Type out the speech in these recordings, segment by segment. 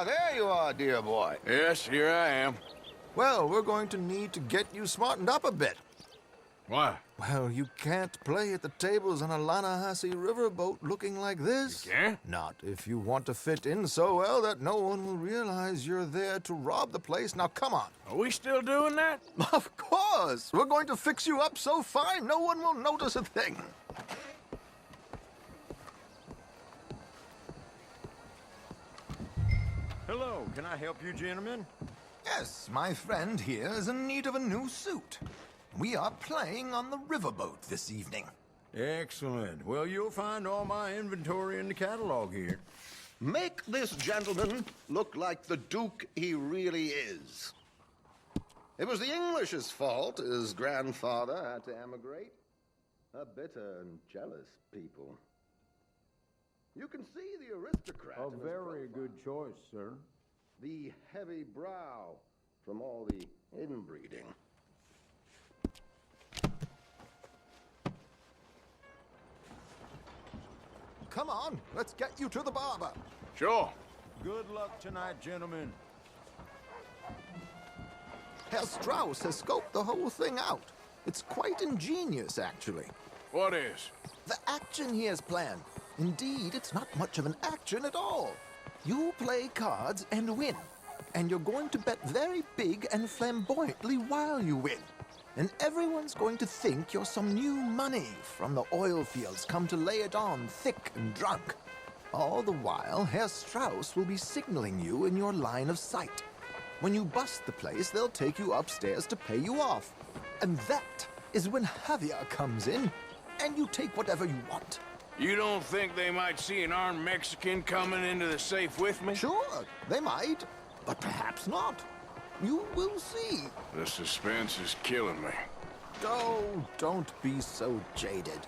there you are, dear boy. Yes, here I am. Well, we're going to need to get you smartened up a bit. Why? Well, you can't play at the tables on a Lannahechee riverboat looking like this. You can't? Not if you want to fit in so well that no one will realize you're there to rob the place. Now, come on. Are we still doing that? Of course. We're going to fix you up so fine no one will notice a thing. Hello, can I help you, gentlemen? Yes, my friend here is in need of a new suit. We are playing on the riverboat this evening. Excellent. Well, you'll find all my inventory in the catalog here. Make this gentleman look like the Duke he really is. It was the English's fault his grandfather had to emigrate. A bitter and jealous people. You can see the aristocrat. A in his very profile. good choice, sir. The heavy brow from all the inbreeding. Come on, let's get you to the barber. Sure. Good luck tonight, gentlemen. Herr Strauss has scoped the whole thing out. It's quite ingenious, actually. What is? The action he has planned. Indeed, it's not much of an action at all. You play cards and win. And you're going to bet very big and flamboyantly while you win. And everyone's going to think you're some new money from the oil fields come to lay it on thick and drunk. All the while, Herr Strauss will be signaling you in your line of sight. When you bust the place, they'll take you upstairs to pay you off. And that is when Javier comes in, and you take whatever you want. You don't think they might see an armed Mexican coming into the safe with me? Sure, they might, but perhaps not. You will see. The suspense is killing me. Oh, don't be so jaded.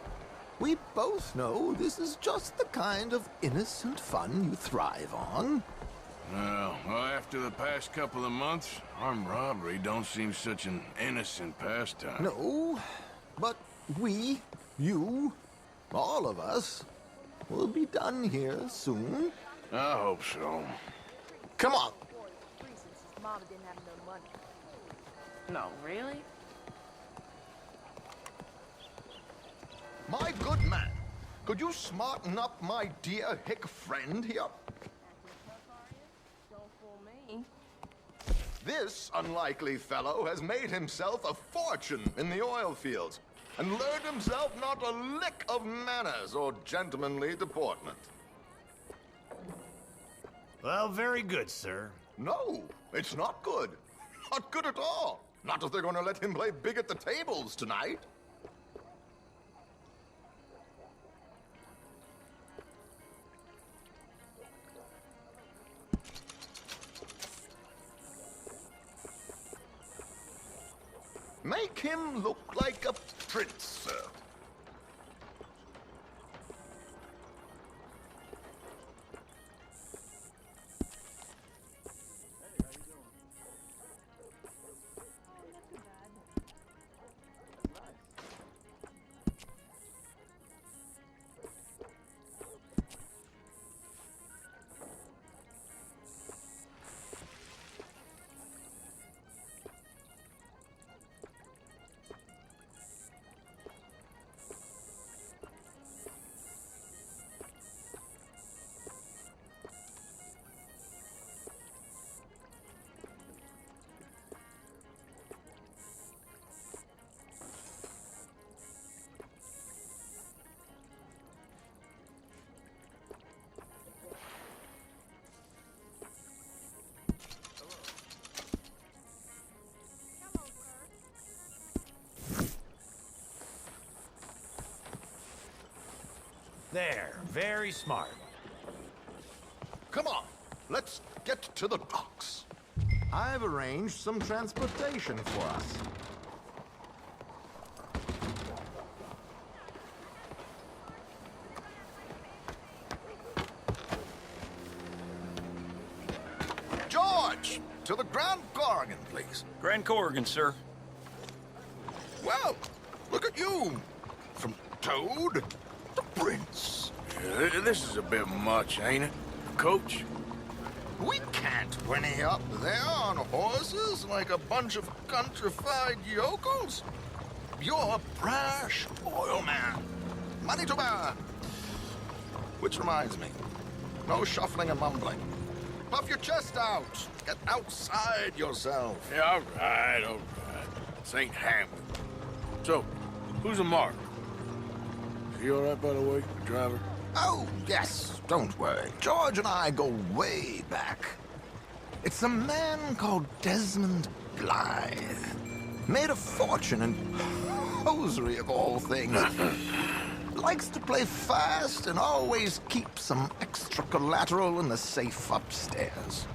We both know this is just the kind of innocent fun you thrive on. Well, after the past couple of months, armed robbery don't seem such an innocent pastime. No, but we, you, all of us, will be done here soon. I hope so. Come on. Since Mama didn't have no money. No, really? My good man, could you smarten up my dear hick friend here? Don't fool me. This unlikely fellow has made himself a fortune in the oil fields and learned himself not a lick of manners or gentlemanly deportment. Well, very good, sir. No, it's not good. Not good at all. Not if they're going to let him play big at the tables tonight. Make him look like a prince, sir. There, very smart. Come on, let's get to the docks. I've arranged some transportation for us. George, to the Grand Corrigan, please. Grand Corrigan, sir. Well, look at you. From Toad to Prince. This is a bit much, ain't it? Coach? We can't whinny up there on horses like a bunch of countrified yokels. You're a brash oil man. Money to bear. Which reminds me, no shuffling and mumbling. Puff your chest out. Get outside yourself. Yeah, all right, all right. This ain't Hamlet. So, who's a mark? Is he all right, by the way, the driver? Oh, yes, don't worry. George and I go way back. It's a man called Desmond Blythe. Made a fortune in hosiery of all things. Likes to play fast and always keeps some extra collateral in the safe upstairs.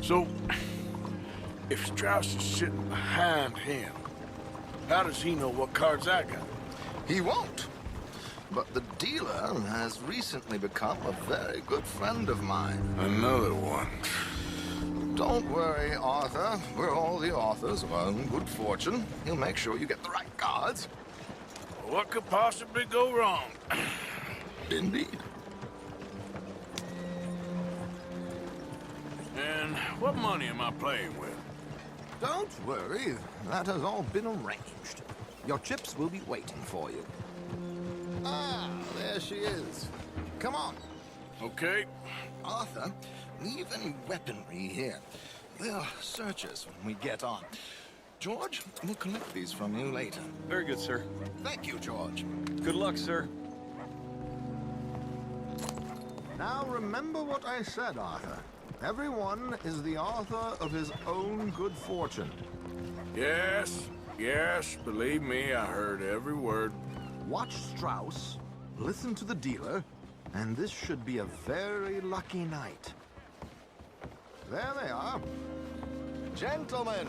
So, if Strauss is sitting behind him, how does he know what cards I got? He won't. But the dealer has recently become a very good friend of mine. Another one. Don't worry, Arthur. We're all the authors of our own good fortune. He'll make sure you get the right cards. What could possibly go wrong? Indeed. And what money am I playing with? Don't worry, that has all been arranged. Your chips will be waiting for you. Ah, there she is. Come on. Okay. Arthur, leave any weaponry here. They'll search us when we get on. George, we'll collect these from you later. Very good, sir. Thank you, George. Good luck, sir. Now remember what I said, Arthur. Everyone is the author of his own good fortune. Yes, yes, believe me, I heard every word. Watch Strauss, listen to the dealer, and this should be a very lucky night. There they are. Gentlemen,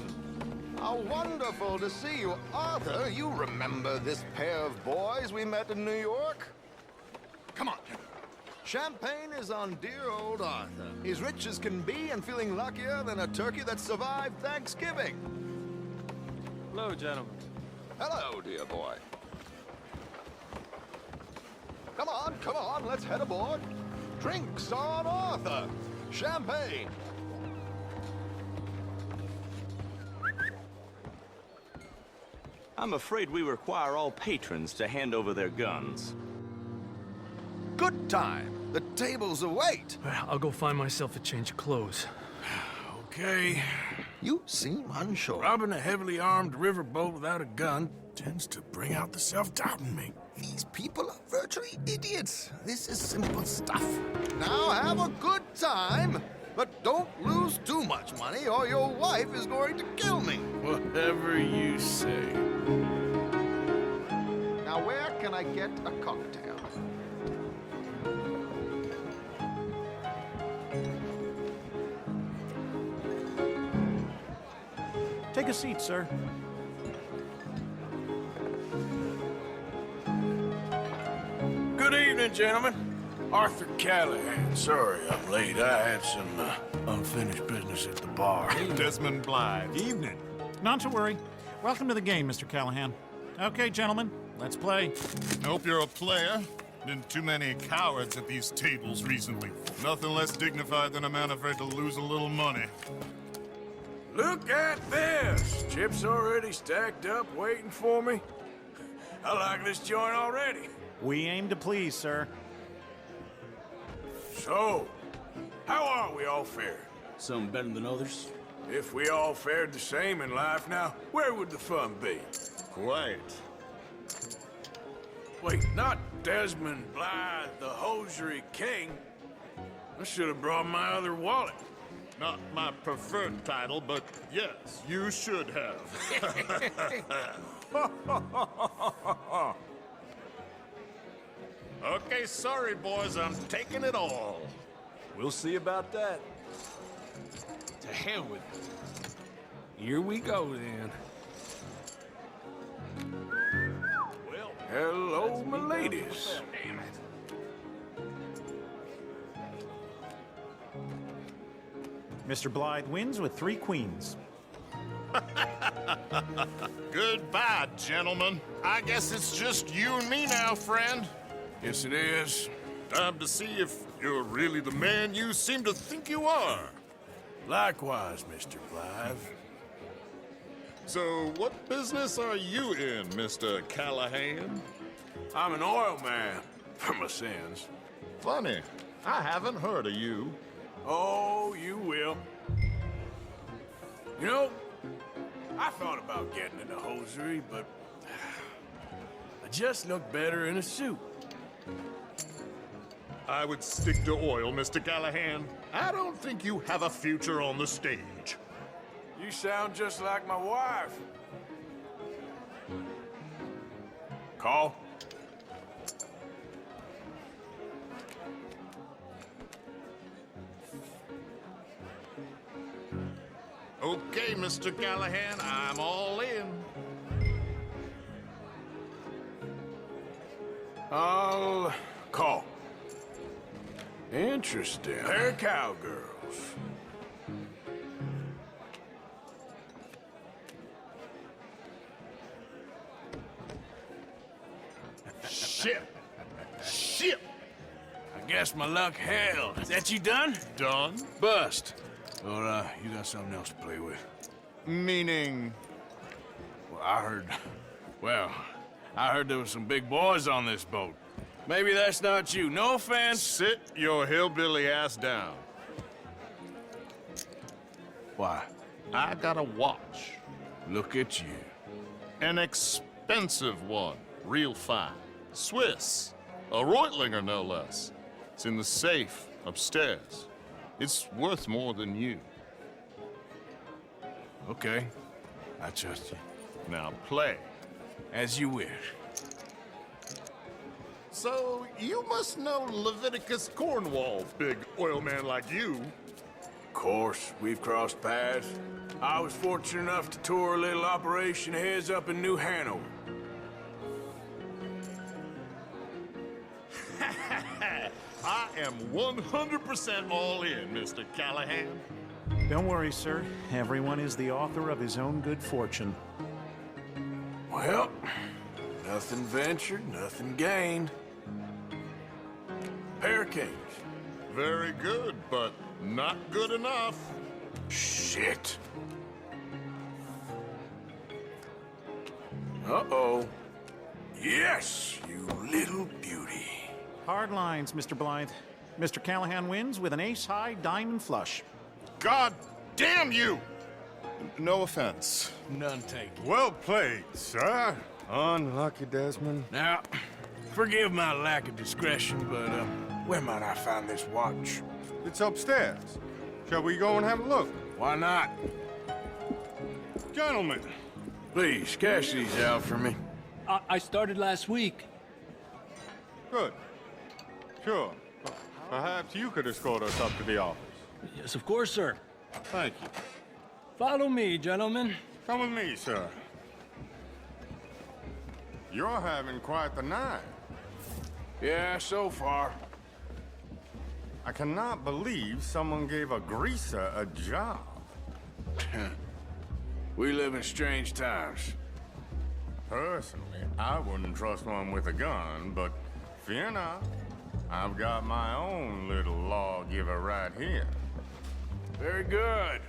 how wonderful to see you. Arthur, you remember this pair of boys we met in New York? Come on. Champagne is on dear old Arthur. He's rich as can be and feeling luckier than a turkey that survived Thanksgiving. Hello, gentlemen. Hello, dear boy. Come on, let's head aboard. Drinks on Arthur. Champagne. I'm afraid we require all patrons to hand over their guns. Good time. The tables await. I'll go find myself a change of clothes. Okay. You seem unsure. Robbing a heavily armed riverboat without a gun tends to bring out the self-doubt in me. These people are virtually idiots. This is simple stuff. Now have a good time, but don't lose too much money or your wife is going to kill me. Whatever you say. Now where can I get a cocktail? Take a seat, sir. Good evening, gentlemen. Arthur Callahan. Sorry I'm late. I had some unfinished business at the bar. Desmond Blythe. Evening. Not to worry. Welcome to the game, Mr. Callahan. Okay, gentlemen, let's play. I hope you're a player. Been too many cowards at these tables recently. Nothing less dignified than a man afraid to lose a little money. Look at this! Chips already stacked up, waiting for me. I like this joint already. We aim to please, sir. So, how are we all fared? Some better than others. If we all fared the same in life now, where would the fun be? Quiet. Wait, not Desmond Blythe, the hosiery king. I should have brought my other wallet. Not my preferred title, but yes, you should have. Okay, sorry, boys, I'm taking it all. We'll see about that. To hell with it. Here we go, then. Well, hello, my ladies. Damn it. Mr. Blythe wins with 3 queens. Goodbye, gentlemen. I guess it's just you and me now, friend. Yes, it is. Time to see if You're really the man you seem to think you are. Likewise, Mr. Blythe. So, what business are you in, Mr. Callahan? I'm an oil man, for my sins. Funny, I haven't heard of you. Oh, you will. You know, I thought about getting into hosiery, but I just look better in a suit. I would stick to oil, Mr. Callahan. I don't think you have a future on the stage. You sound just like my wife. Call? Okay, Mr. Callahan, I'm all in. I'll call. Interesting. They're cowgirls. Shit! Shit! I guess my luck held. Is that you done? Done? Bust. Or, you got something else to play with? Meaning? Well, I heard there was some big boys on this boat. Maybe that's not you. No offense. Sit your hillbilly ass down. Why? I got a watch. Look at you. An expensive one. Real fine. Swiss. A Reutlinger, no less. It's in the safe upstairs. It's worth more than you. Okay. I trust you. Now play. As you wish. So, you must know Leviticus Cornwall, big oil man like you. Of course, we've crossed paths. I was fortunate enough to tour a little operation heads up in New Hanover. I am 100% all in, Mr. Callahan. Don't worry, sir. Everyone is the author of his own good fortune. Well, nothing ventured, nothing gained. Pair of kings. Very good, but not good enough. Shit. Uh-oh. Yes, you little beauty. Hard lines, Mr. Blythe. Mr. Callahan wins with an ace-high diamond flush. God damn you! No offense. None taken. Well played, sir. Unlucky, Desmond. Now, forgive my lack of discretion, but, where might I find this watch? It's upstairs. Shall we go and have a look? Why not? Gentlemen. Please, cash these out for me. I started last week. Good. Sure. Perhaps you could escort us up to the office. Yes, of course, sir. Thank you. Follow me, gentlemen. Come with me, sir. You're having quite the night. Yeah, so far. I cannot believe someone gave a greaser a job. We live in strange times. Personally, I wouldn't trust one with a gun, but fear not. I've got my own little lawgiver right here. Very good.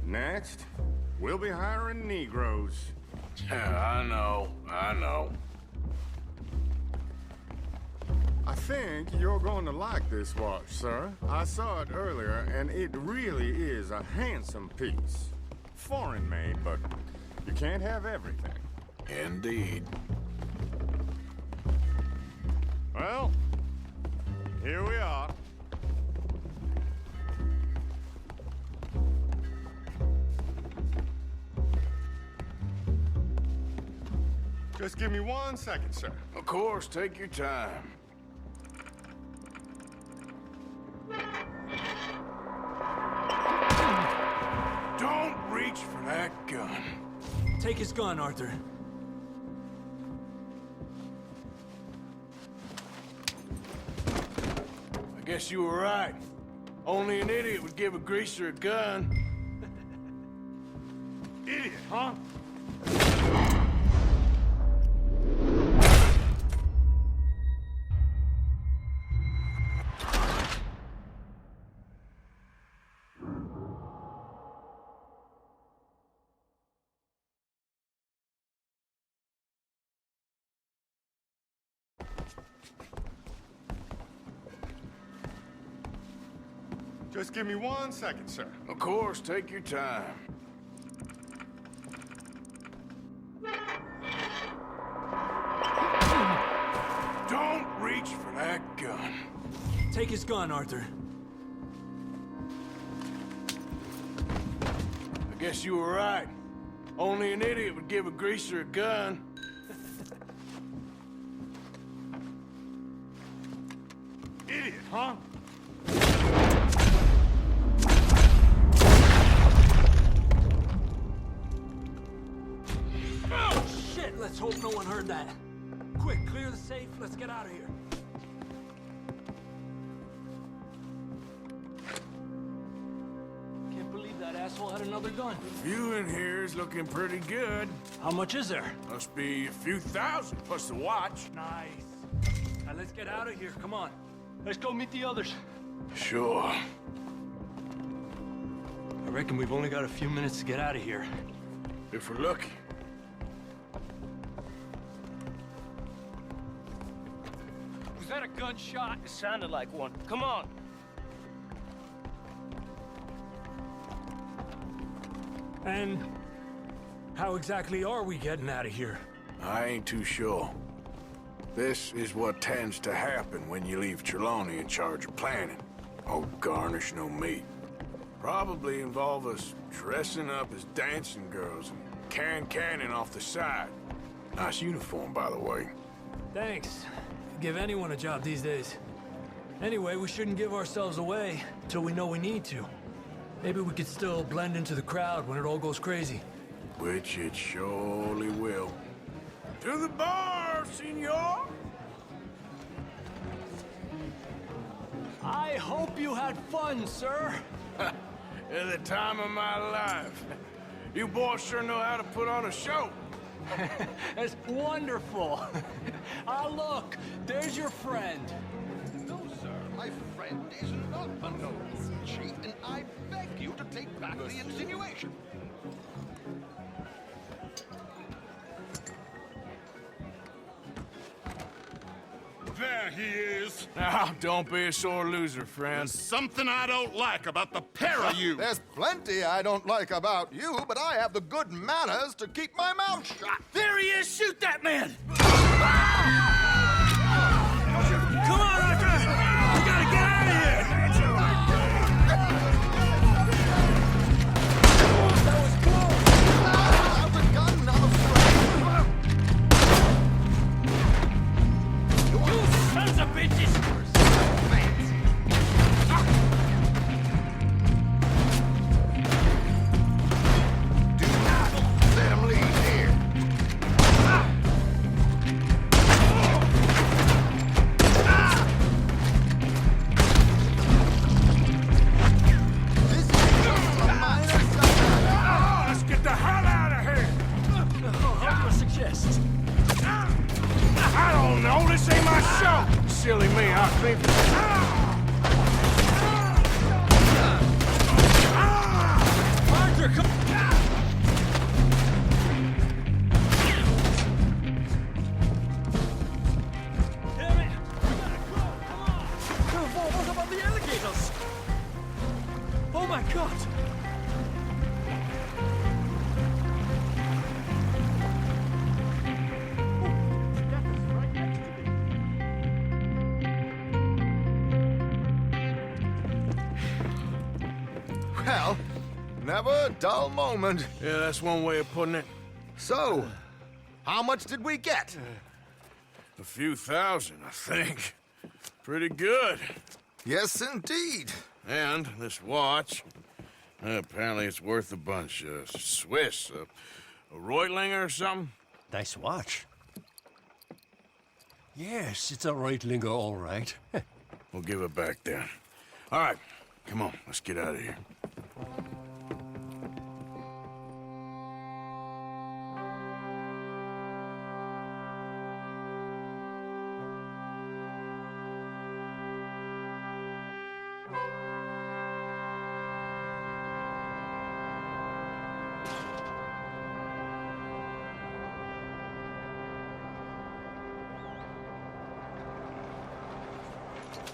Next, we'll be hiring Negroes. I know. I think you're going to like this watch, sir. I saw it earlier, and it really is a handsome piece. Foreign made, but you can't have everything. Indeed. Well, here we are. Just give me 1 second, sir. Of course, take your time. Don't reach for that gun. Take his gun, Arthur. I guess you were right. Only an idiot would give a greaser a gun. Idiot, huh? Just give me 1 second, sir. Of course, take your time. Don't reach for that gun. Take his gun, Arthur. I guess you were right. Only an idiot would give a greaser a gun. Idiot, huh? Oh, shit! Let's hope no one heard that. Quick, clear the safe. Let's get out of here. Can't believe that asshole had another gun. You in here is looking pretty good. How much is there? Must be a few thousand plus the watch. Nice. Now let's get out of here. Come on. Let's go meet the others. Sure. I reckon we've only got a few minutes to get out of here. If we're lucky. Was that a gunshot? It sounded like one. Come on. And how exactly are we getting out of here? I ain't too sure. This is what tends to happen when you leave Trelawney in charge of planning. Oh, garnish no meat. Probably involve us dressing up as dancing girls and cannon off the side. Nice uniform, by the way. Thanks. Give anyone a job these days. Anyway, we shouldn't give ourselves away till we know we need to. Maybe we could still blend into the crowd when it all goes crazy. Which it surely will. To the bar, senor! I hope you had fun, sir. At the time of my life. You boys sure know how to put on a show. That's wonderful. Ah, look, there's your friend. No, sir. My friend is not a noble chief, and I beg you to take back the insinuation. There he is. Now, don't be a sore loser, friend. Something I don't like about the pair of you. There's plenty I don't like about you, but I have the good manners to keep my mouth shut. There he is! Shoot that man! Come on, Arthur! We gotta get out of here! That was close! Out the gun, I'm afraid. You sons of bitches! Do not let him leave here. This is just a minor setback. Let's get the hell out of here! What do you suggest? I don't know, this ain't my show! Silly me, I'll clean Arthur, come Damn it! We gotta go! Come on! What about the alligators? Oh my god! Well, never a dull moment. Yeah, that's one way of putting it. So, how much did we get? A few thousand, I think. Pretty good. Yes, indeed. And this watch, apparently it's worth a bunch. Swiss, a Reutlinger or something? Nice watch. Yes, it's a Reutlinger, all right. We'll give it back then. All right, come on, let's get out of here.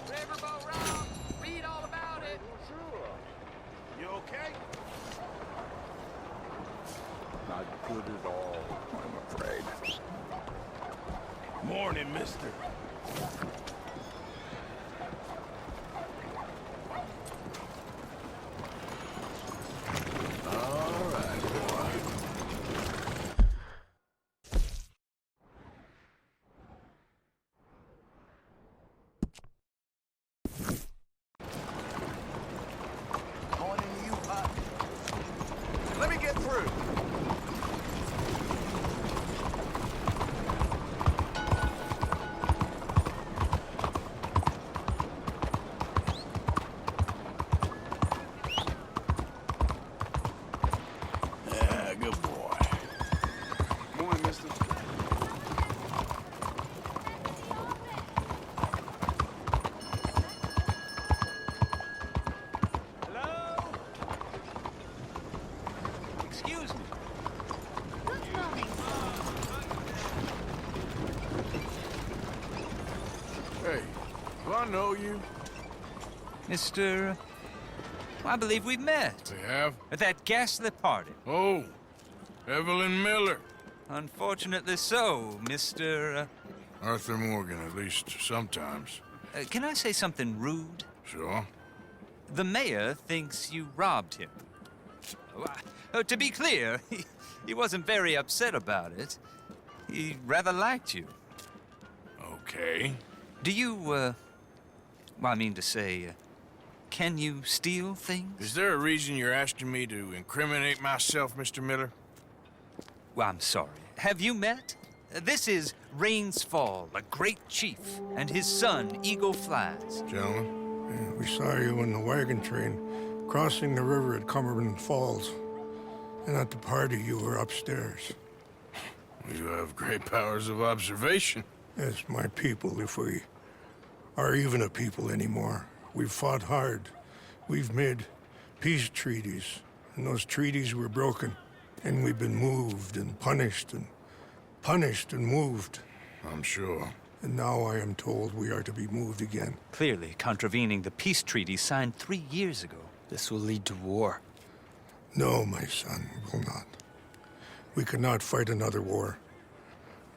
Riverboat Rock. Read all about it. Not good at all, I'm afraid. Morning, mister. Let me get through. Yeah, good boy. Morning, mister. Hello? Excuse me. Hey, do I know you? Mr. I believe we've met. We have? At that ghastly party. Oh, Evelyn Miller. Unfortunately so, Mr. Arthur Morgan, at least sometimes. Can I say something rude? Sure. The mayor thinks you robbed him. To be clear, he wasn't very upset about it. He rather liked you. Okay. Do you, well, I mean to say, can you steal things? Is there a reason you're asking me to incriminate myself, Mr. Miller? Well, I'm sorry. Have you met? This is Rains Fall, a great chief, and his son, Eagle Flies. Gentlemen? We saw you in the wagon train crossing the river at Cumberland Falls. And at the party, you were upstairs. You have great powers of observation. Yes, my people, if we are even a people anymore. We've fought hard. We've made peace treaties, and those treaties were broken. And we've been moved and punished and moved. I'm sure. And now I am told we are to be moved again. Clearly contravening the peace treaty signed 3 years ago. This will lead to war. No, my son, it will not. We cannot fight another war.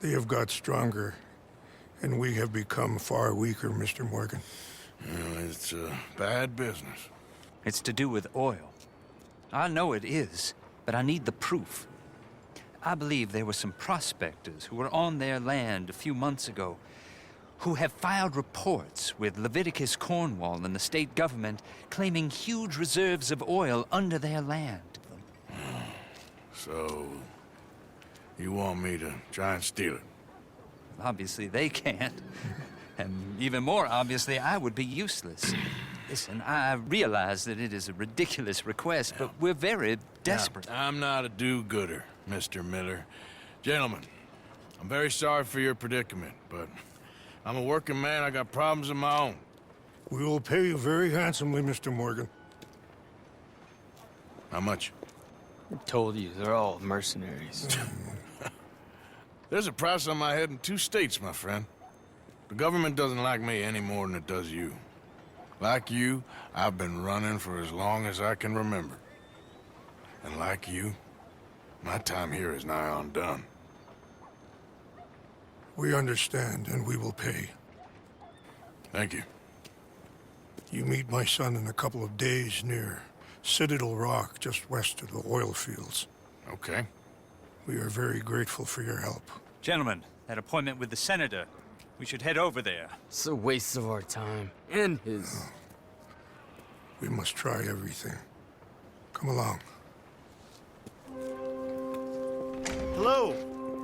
They have got stronger, and we have become far weaker, Mr. Morgan. Well, it's a bad business. It's to do with oil. I know it is, but I need the proof. I believe there were some prospectors who were on their land a few months ago who have filed reports with Leviticus Cornwall and the state government claiming huge reserves of oil under their land. So, you want me to try and steal it? Obviously they can't. And even more obviously, I would be useless. Listen, I realize that it is a ridiculous request, but we're very desperate. Now, I'm not a do-gooder, Mr. Miller. Gentlemen, I'm very sorry for your predicament, but I'm a working man. I got problems of my own. We will pay you very handsomely, Mr. Morgan. How much? I told you, they're all mercenaries. There's a price on my head in 2 states, my friend. The government doesn't like me any more than it does you. Like you, I've been running for as long as I can remember. And like you, my time here is nigh undone. We understand, and we will pay. Thank you. You meet my son in a couple of days near Citadel Rock, just west of the oil fields. Okay. We are very grateful for your help. Gentlemen, that appointment with the senator. We should head over there. It's a waste of our time. And his... We must try everything. Come along. Hello,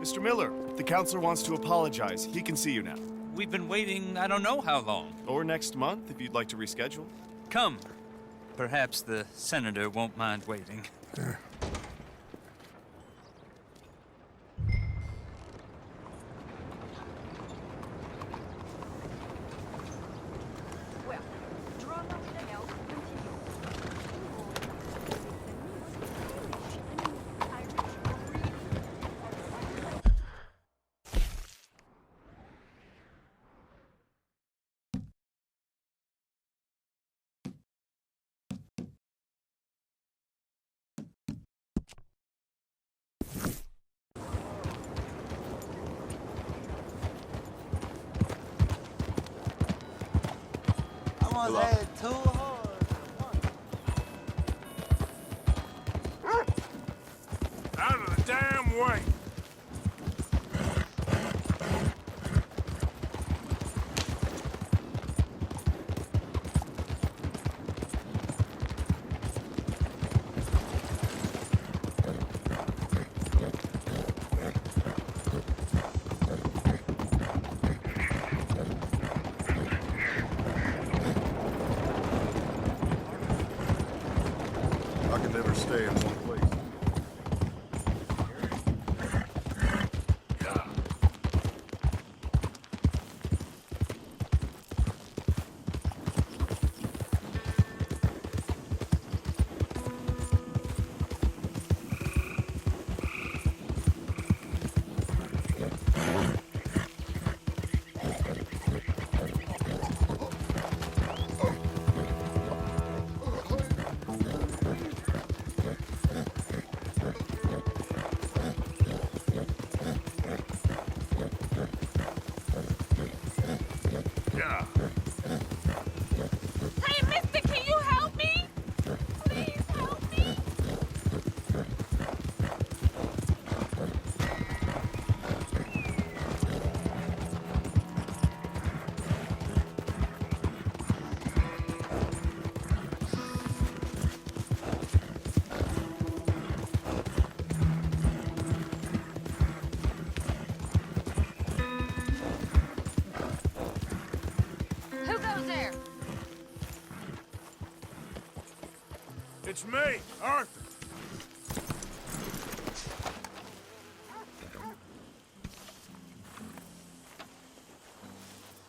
Mr. Miller. The counselor wants to apologize. He can see you now. We've been waiting I don't know how long. Or next month, if you'd like to reschedule. Come. Perhaps the senator won't mind waiting. Yeah. almost had 2 horses. Out of the damn way! I can never stay in one place. Hey, mister, can you help me? Please help me. Who goes there? It's me, Arthur.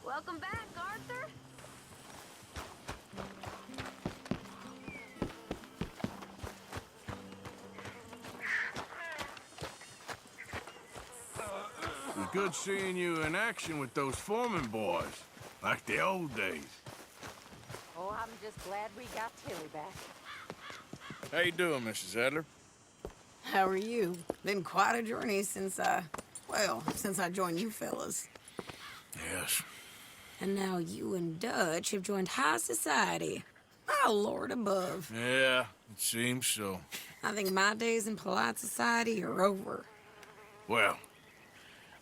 Welcome back, Arthur. It was good seeing you in action with those foreman boys, like the old days. Oh, I'm just glad we got Tilly back. How you doing, Mrs. Adler? How are you? Been quite a journey since I joined you fellas. Yes. And now you and Dutch have joined high society. My lord above. Yeah, it seems so. I think my days in polite society are over. Well,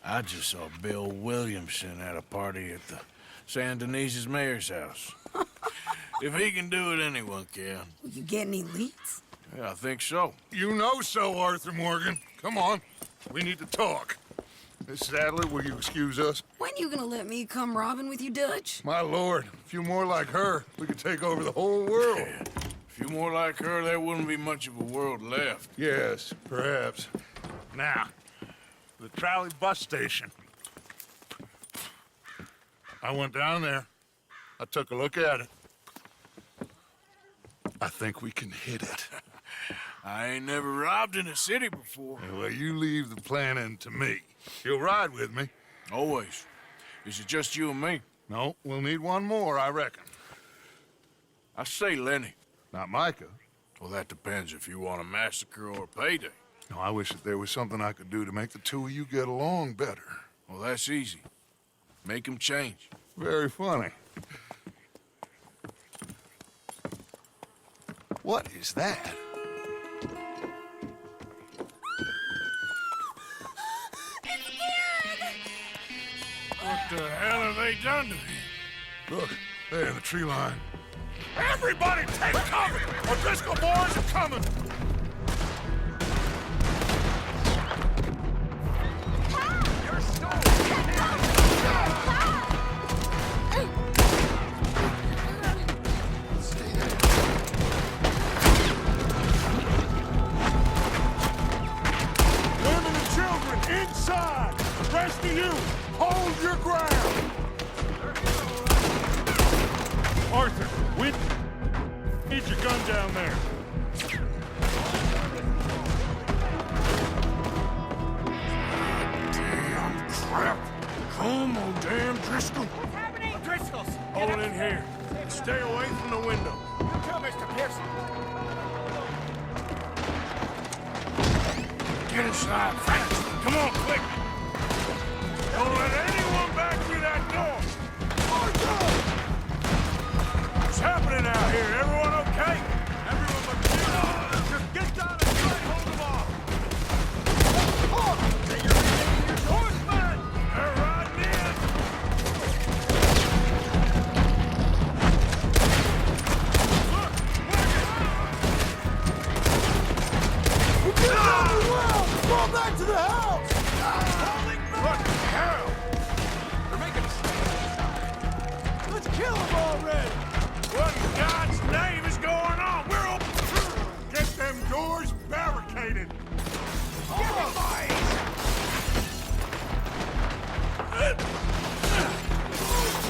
I just saw Bill Williamson at a party at the San Denise's mayor's house. If he can do it, anyone can. Will you get any leads? Yeah, I think so. You know so, Arthur Morgan. Come on. We need to talk. Mrs. Adler, will you excuse us? When you gonna let me come robbing with you, Dutch? My lord, a few more like her, we could take over the whole world. Yeah. A few more like her, there wouldn't be much of a world left. Yes, perhaps. Now, the trolley bus station. I went down there. I took a look at it. I think we can hit it. I ain't never robbed in a city before. Well, you leave the planning to me. You'll ride with me. Always. Is it just you and me? No, we'll need one more, I reckon. I say Lenny. Not Micah. Well, that depends if you want a massacre or a payday. No, I wish that there was something I could do to make the two of you get along better. Well, that's easy. Make them change. Very funny. What is that? What the hell have they done to him? Look, there in the tree line. Everybody take cover! O'Driscoll boys are coming! Women and children inside! The rest of you, hold your ground! Arthur, Whit, need your gun down there. Damn crap. Come on, damn Driscoll. What's happening? Driscoll's. Hold in here. Stay away from the window. You too, Mr. Pearson. Get inside, fast. Come on, quick. Don't let anyone back through that door. Arthur!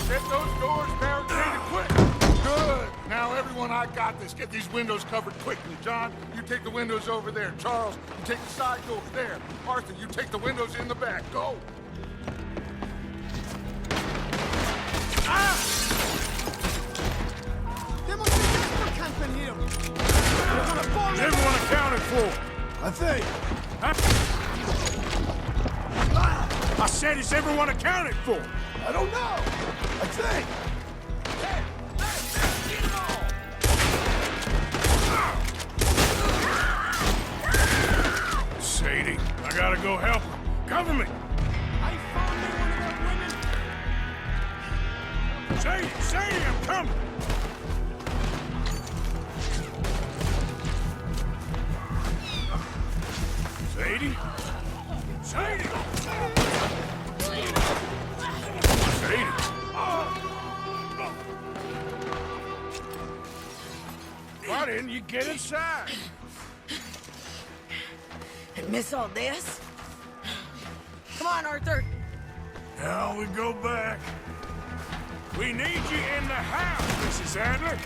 Get those doors barricaded quick. Good. Now, everyone, I got this. Get these windows covered quickly. John, you take the windows over there. Charles, you take the side doors there. Arthur, you take the windows in the back. Go. Everyone accounted for, I think. Huh? I said, is everyone accounted for? I don't know. I think. Sadie, I gotta go help her. Cover me. I found one of those women. Sadie, I'm coming. Sadie? Sadie! Sadie! Why didn't you get inside? And miss all this? Come on, Arthur. Now we go back. We need you in the house, Mrs. Adler.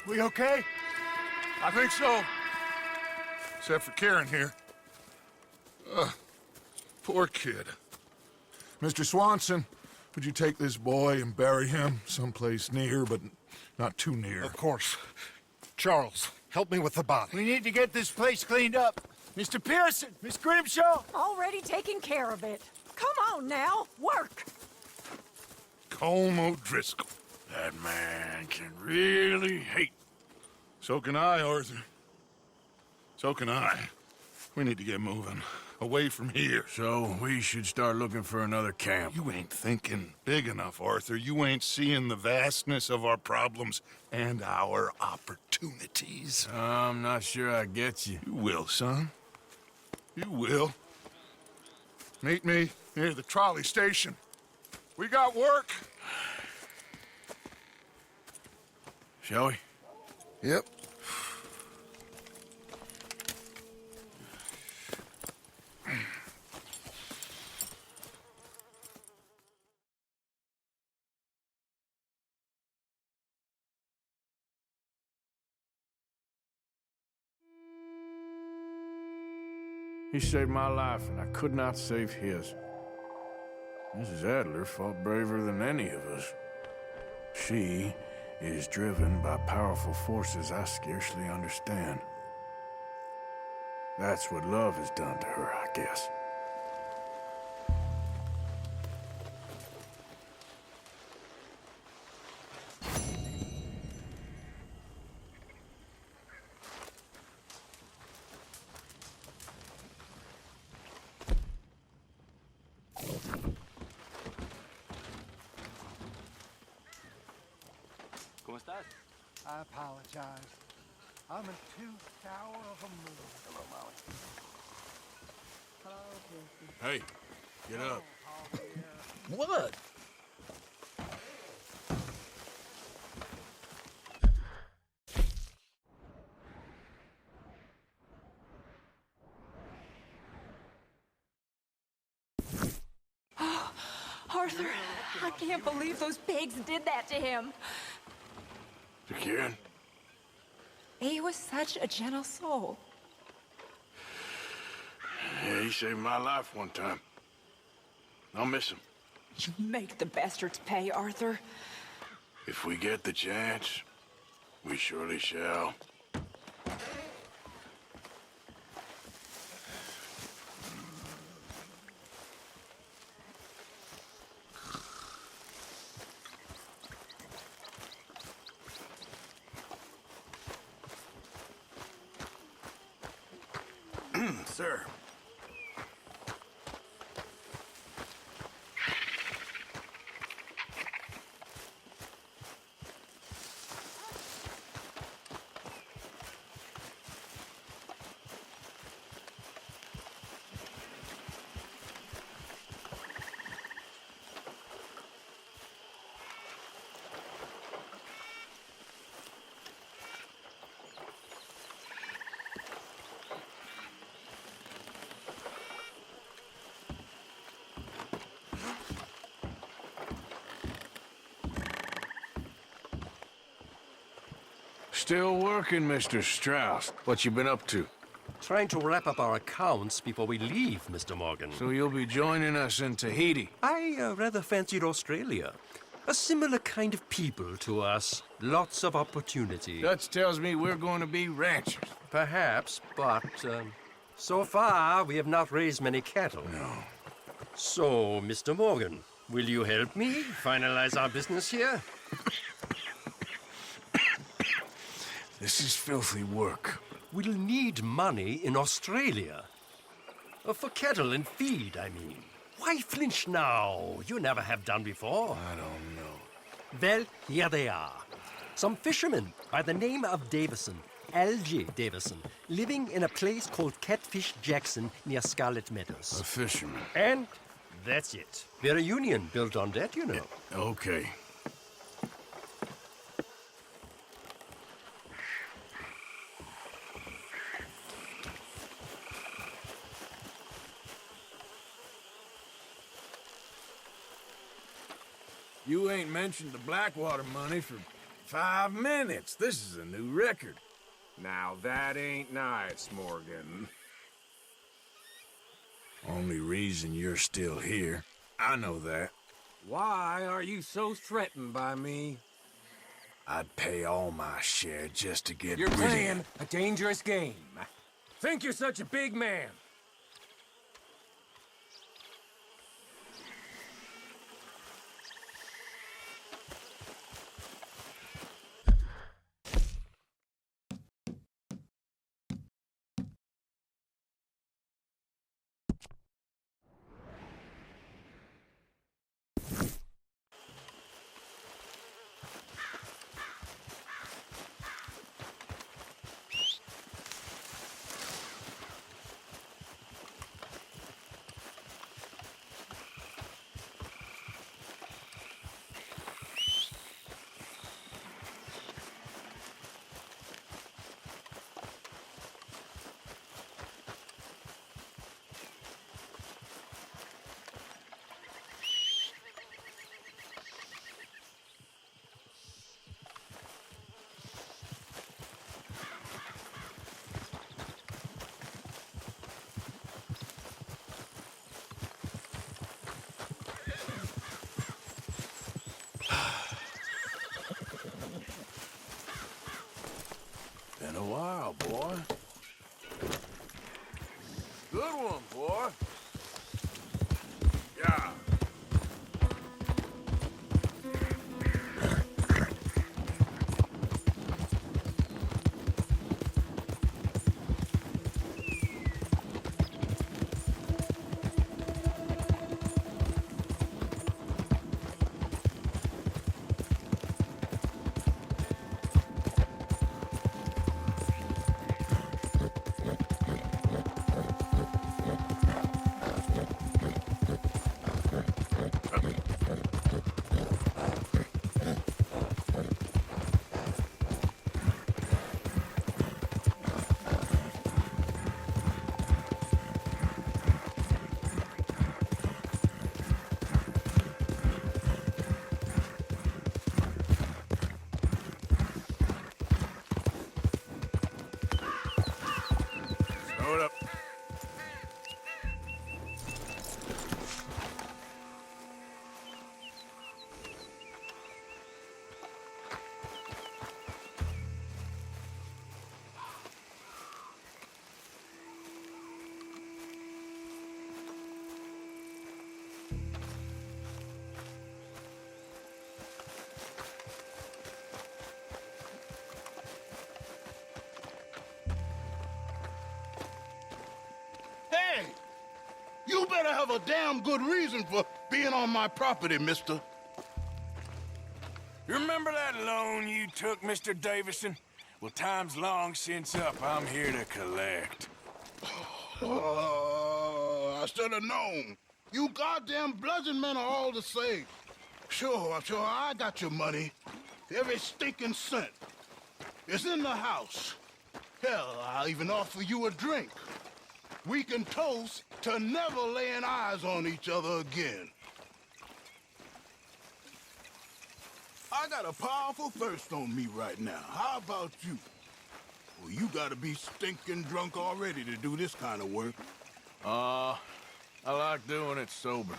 We okay? I think so. Except for Karen here. Poor kid. Mr. Swanson, would you take this boy and bury him someplace near, but not too near? Of course. Charles, help me with the body. We need to get this place cleaned up. Mr. Pearson, Miss Grimshaw. Already taking care of it. Come on now, work. Colm O'Driscoll. That man can really hate. So can I, Arthur. So can I. We need to get moving. Away from here. So we should start looking for another camp. You ain't thinking big enough, Arthur. You ain't seeing the vastness of our problems and our opportunities. I'm not sure I get you. You will, son. You will. Meet me near the trolley station. We got work. Shall we? Yep. He saved my life, and I could not save his. Mrs. Adler fought braver than any of us. She is driven by powerful forces I scarcely understand. That's what love has done to her, I guess. I apologize. I'm in too sour of a mood. Hello, Molly. Hey, get up. What? Arthur, I can't believe those pigs did that to him. To Kieran? He was such a gentle soul. Yeah, he saved my life one time. I'll miss him. You make the bastards pay, Arthur. If we get the chance, we surely shall. Sir. Still working, Mr. Strauss. What you been up to? Trying to wrap up our accounts before we leave, Mr. Morgan. So you'll be joining us in Tahiti? I rather fancied Australia. A similar kind of people to us. Lots of opportunity. Dutch tells me we're going to be ranchers. Perhaps, but so far we have not raised many cattle. No. So, Mr. Morgan, will you help me finalize our business here? This is filthy work. We'll need money in Australia. For cattle and feed, I mean. Why flinch now? You never have done before. I don't know. Well, here they are. Some fishermen by the name of Davison, L.J. Davison, living in a place called Catfish Jackson near Scarlet Meadows. A fisherman. And that's it. We're a union built on that, you know. Okay. You ain't mentioned the Blackwater money for 5 minutes. This is a new record. Now that ain't nice, Morgan. Only reason you're still here. I know that. Why are you so threatened by me? I'd pay all my share just to get You're rid of playing you. a dangerous game. Think you're such a big man. Been a while, boy. Good one, boy. Yeah. Hey! You better have a damn good reason for being on my property, mister. You remember that loan you took, Mr. Davison? Well, time's long since up. I'm here to collect. I should have known. You goddamn bludgeon men are all the same. Sure, I got your money. Every stinking cent. It's in the house. Hell, I'll even offer you a drink. We can toast to never laying eyes on each other again. I got a powerful thirst on me right now. How about you? Well, you gotta be stinking drunk already to do this kind of work. I like doing it sober.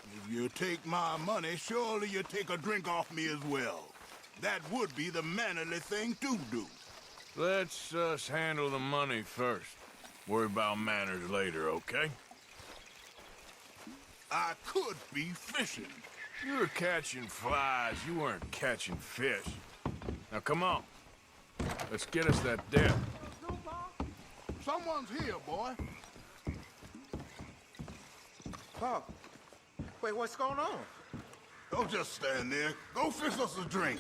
If you take my money, surely you take a drink off me as well. That would be the mannerly thing to do. Let's handle the money first. Worry about manners later, okay? I could be fishing. You were catching flies, you weren't catching fish. Now come on. Let's get us that debt. Someone's here, boy. Pop, wait, what's going on? Don't just stand there. Go fix us a drink.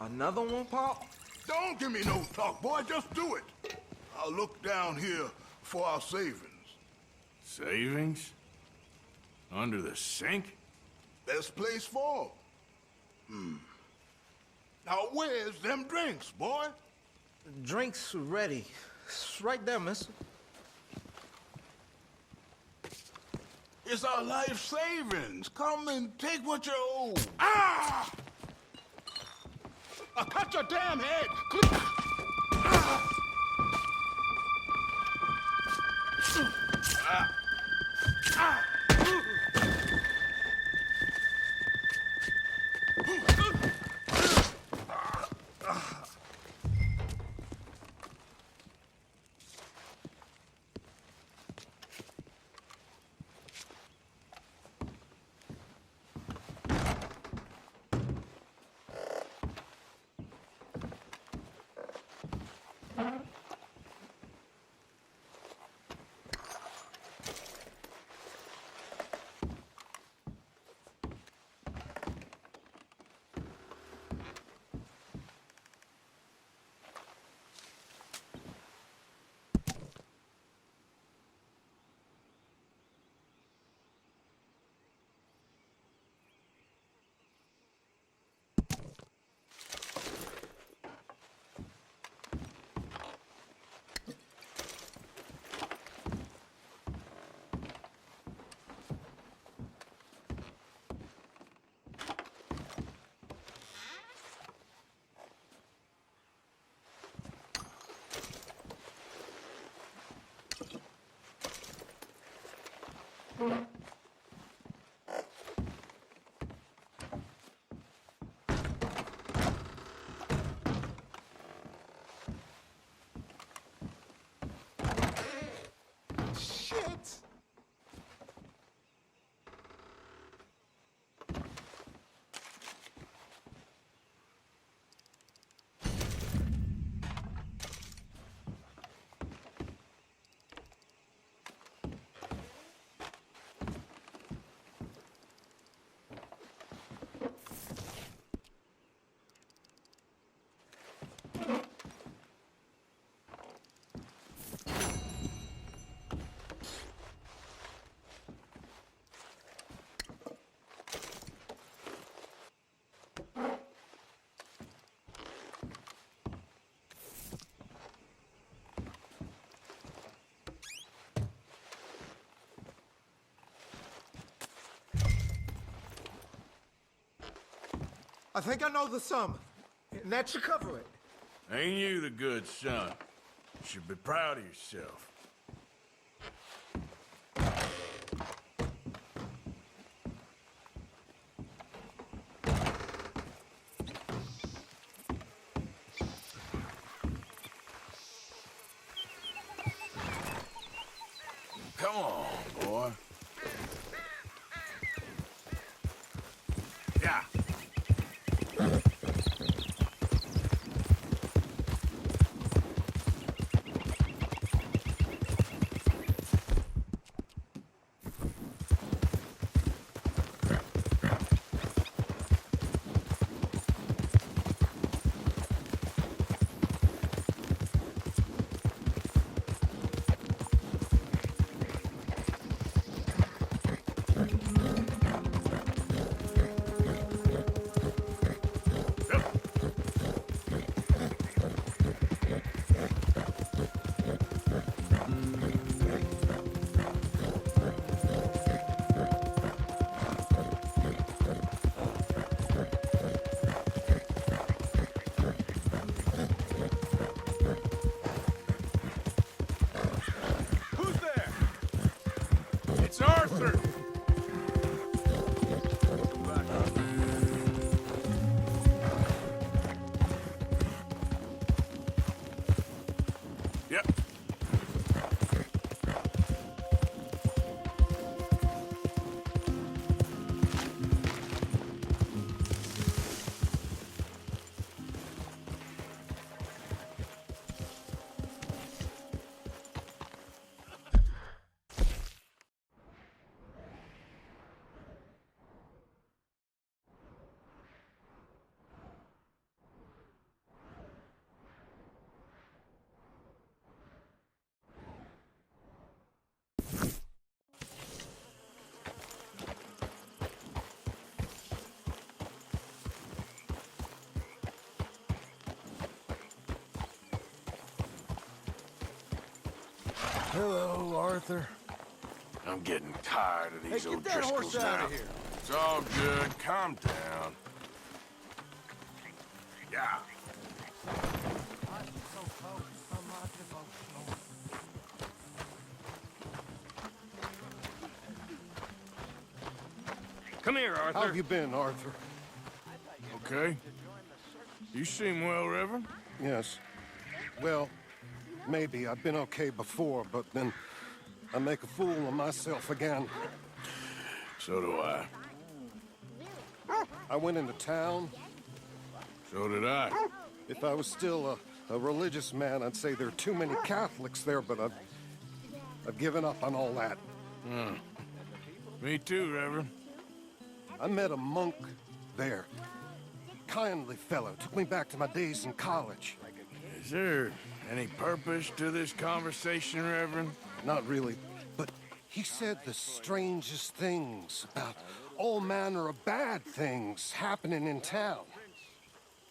Another one, Pop? Don't give me no talk, boy. Just do it. I'll look down here for our savings. Savings? Under the sink? Best place for 'em. Now, where's them drinks, boy? Drinks ready. It's right there, mister. It's our life savings. Come and take what you owe. Ah! I cut your damn head. Ah! Ah! Shit! I think I know the sum, and that should cover it. Ain't you the good son? You should be proud of yourself. Come on, boy. Yeah. It's Arthur! Yep. Hello, Arthur. I'm getting tired of these Hey, old get that horse Driscolls out now. of here. It's all good. Calm down. Yeah. Come here, Arthur. How have you been, Arthur? Okay. You seem well, Reverend. Yes. Well, maybe. I've been okay before, but then I make a fool of myself again. So do I. I went into town. So did I. If I was still a religious man, I'd say there are too many Catholics there, but I've given up on all that. Me too, Reverend. I met a monk there. Kindly fellow. Took me back to my days in college. Is there any purpose to this conversation, Reverend? Not really, but he said the strangest things about all manner of bad things happening in town.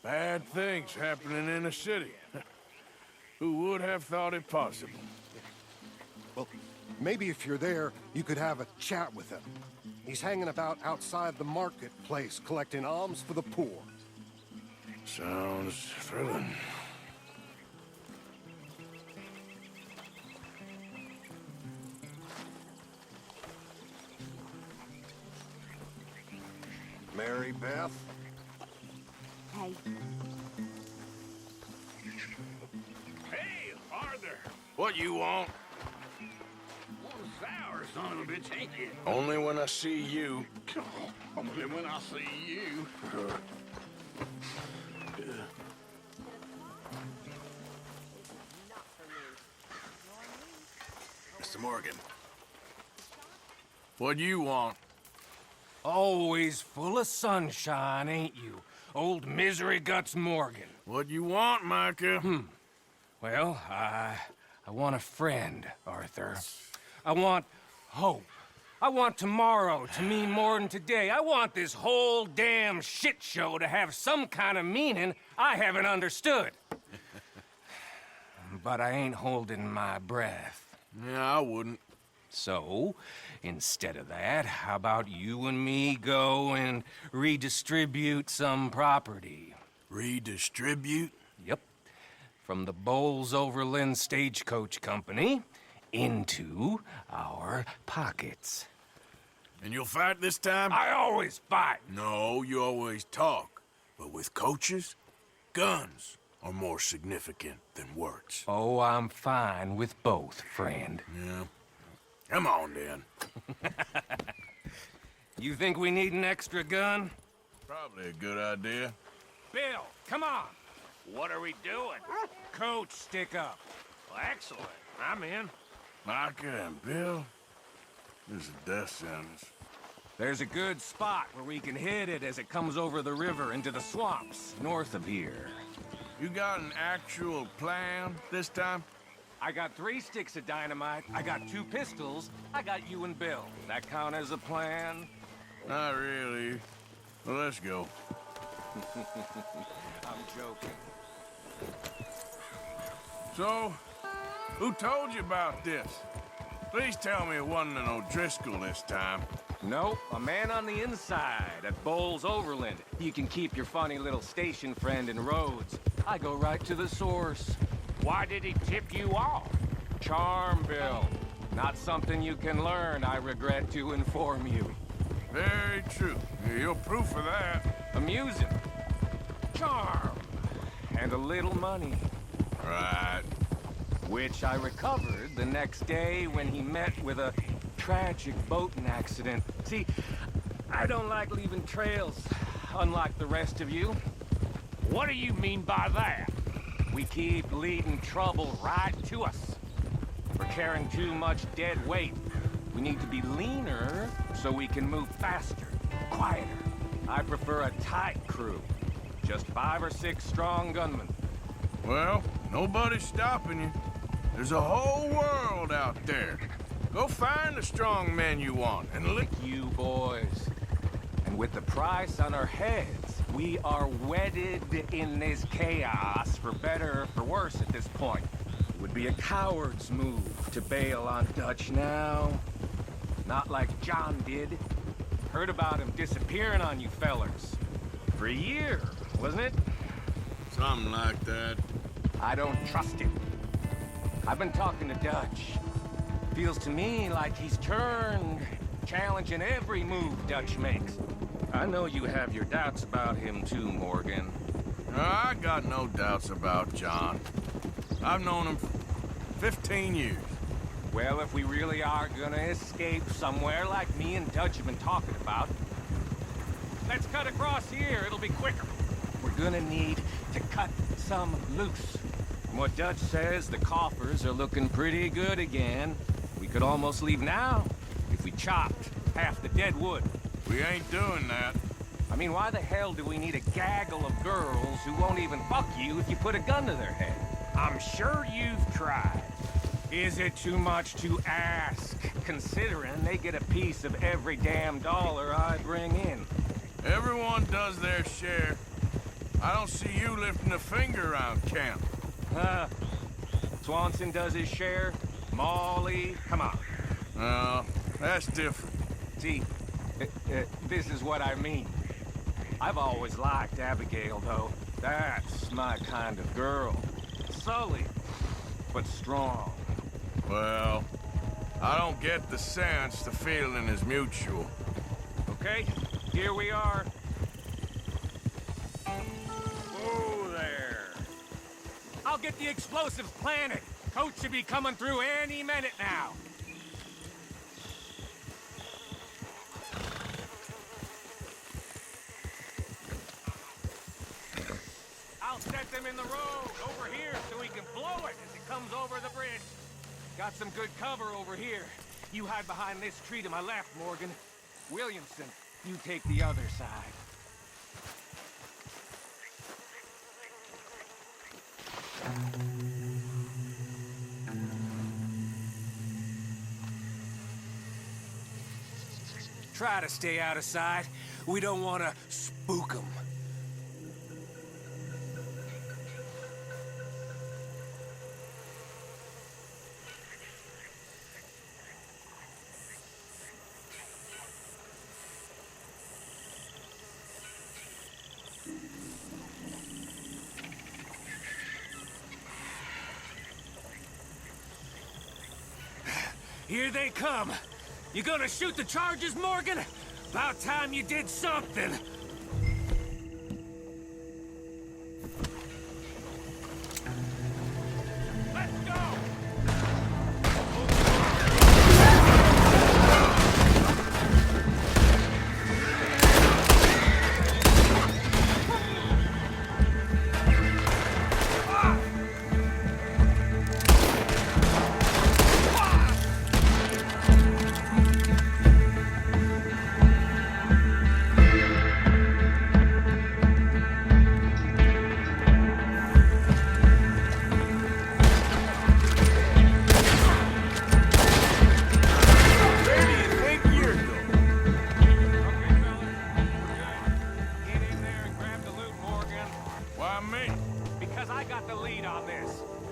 Bad things happening in a city. Who would have thought it possible? Well, maybe if you're there, you could have a chat with him. He's hanging about outside the marketplace, collecting alms for the poor. Sounds thrilling. Mary Beth? Hey. Hey, Arthur! What you want? Sour son of a bitch, ain't you? Only when I see you. Only when I see you. Mr. Morgan. What you want? Always full of sunshine, ain't you? Old Misery Guts Morgan. What you want, Micah? Well, I want a friend, Arthur. I want hope. I want tomorrow to mean more than today. I want this whole damn shit show to have some kind of meaning I haven't understood. But I ain't holding my breath. Yeah, I wouldn't. So, instead of that, how about you and me go and redistribute some property? Redistribute? Yep. From the Bowles Overland Stagecoach Company into our pockets. And you'll fight this time? I always fight! No, you always talk. But with coaches, guns are more significant than words. Oh, I'm fine with both, friend. Yeah. Come on, then. You think we need an extra gun? Probably a good idea. Bill, come on. What are we doing? Coach, stick up. Well, excellent. I'm in. Micah and Bill? This is a death sentence. There's a good spot where we can hit it as it comes over the river into the swamps north of here. You got an actual plan this time? I got 3 sticks of dynamite, I got 2 pistols, I got you and Bill. That count as a plan? Not really. Well, let's go. I'm joking. So, who told you about this? Please tell me it wasn't an O'Driscoll this time. Nope, a man on the inside at Bowles Overland. You can keep your funny little station friend in Rhodes. I go right to the source. Why did he tip you off? Charm, Bill. Not something you can learn, I regret to inform you. Very true. You're proof of that. Amusing. Charm. And a little money. Right. Which I recovered the next day when he met with a tragic boating accident. See, I don't like leaving trails, unlike the rest of you. What do you mean by that? We keep leading trouble right to us. We're carrying too much dead weight. We need to be leaner so we can move faster, quieter. I prefer a tight crew. Just 5 or 6 strong gunmen. Well, nobody's stopping you. There's a whole world out there. Go find the strong men you want and lick you boys. And with the price on our heads, we are wedded in this chaos, for better or for worse at this point. It would be a coward's move to bail on Dutch now. Not like John did. Heard about him disappearing on you fellers. For a year, wasn't it? Something like that. I don't trust him. I've been talking to Dutch. Feels to me like he's turned, challenging every move Dutch makes. I know you have your doubts about him too, Morgan. I got no doubts about John. I've known him for 15 years. Well, if we really are gonna escape somewhere like me and Dutch have been talking about, let's cut across here, it'll be quicker. We're gonna need to cut some loose. From what Dutch says, the coffers are looking pretty good again. We could almost leave now if we chopped half the dead wood. We ain't doing that. I mean, why the hell do we need a gaggle of girls who won't even fuck you if you put a gun to their head? I'm sure you've tried. Is it too much to ask, considering they get a piece of every damn dollar I bring in? Everyone does their share. I don't see you lifting a finger around camp. Swanson does his share. Molly, come on. No, that's different. See, this is what I mean. I've always liked Abigail, though. That's my kind of girl. Sully, but strong. Well, I don't get the sense the feeling is mutual. Okay, here we are. Whoa there. I'll get the explosives planted. Coach should be coming through any minute now. I'll set them in the road over here so we can blow it as it comes over the bridge. Got some good cover over here. You hide behind this tree to my left, Morgan. Williamson, you take the other side. Try to stay out of sight. We don't want to spook them. Here they come. You gonna shoot the charges, Morgan? About time you did something. Let's go!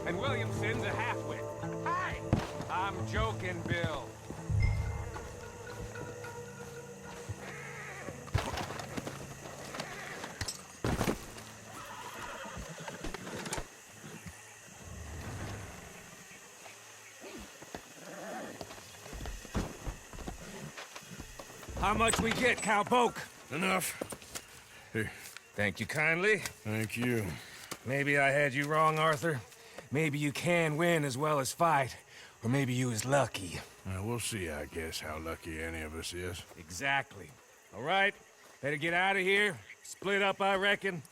And Williamson's a halfwit. Hi! I'm joking, Bill. How much we get, Cowpoke? Enough. Here. Thank you kindly. Thank you. Maybe I had you wrong, Arthur. Maybe you can win as well as fight. Or maybe you was lucky. We'll see, I guess, how lucky any of us is. Exactly. All right, better get out of here. Split up, I reckon.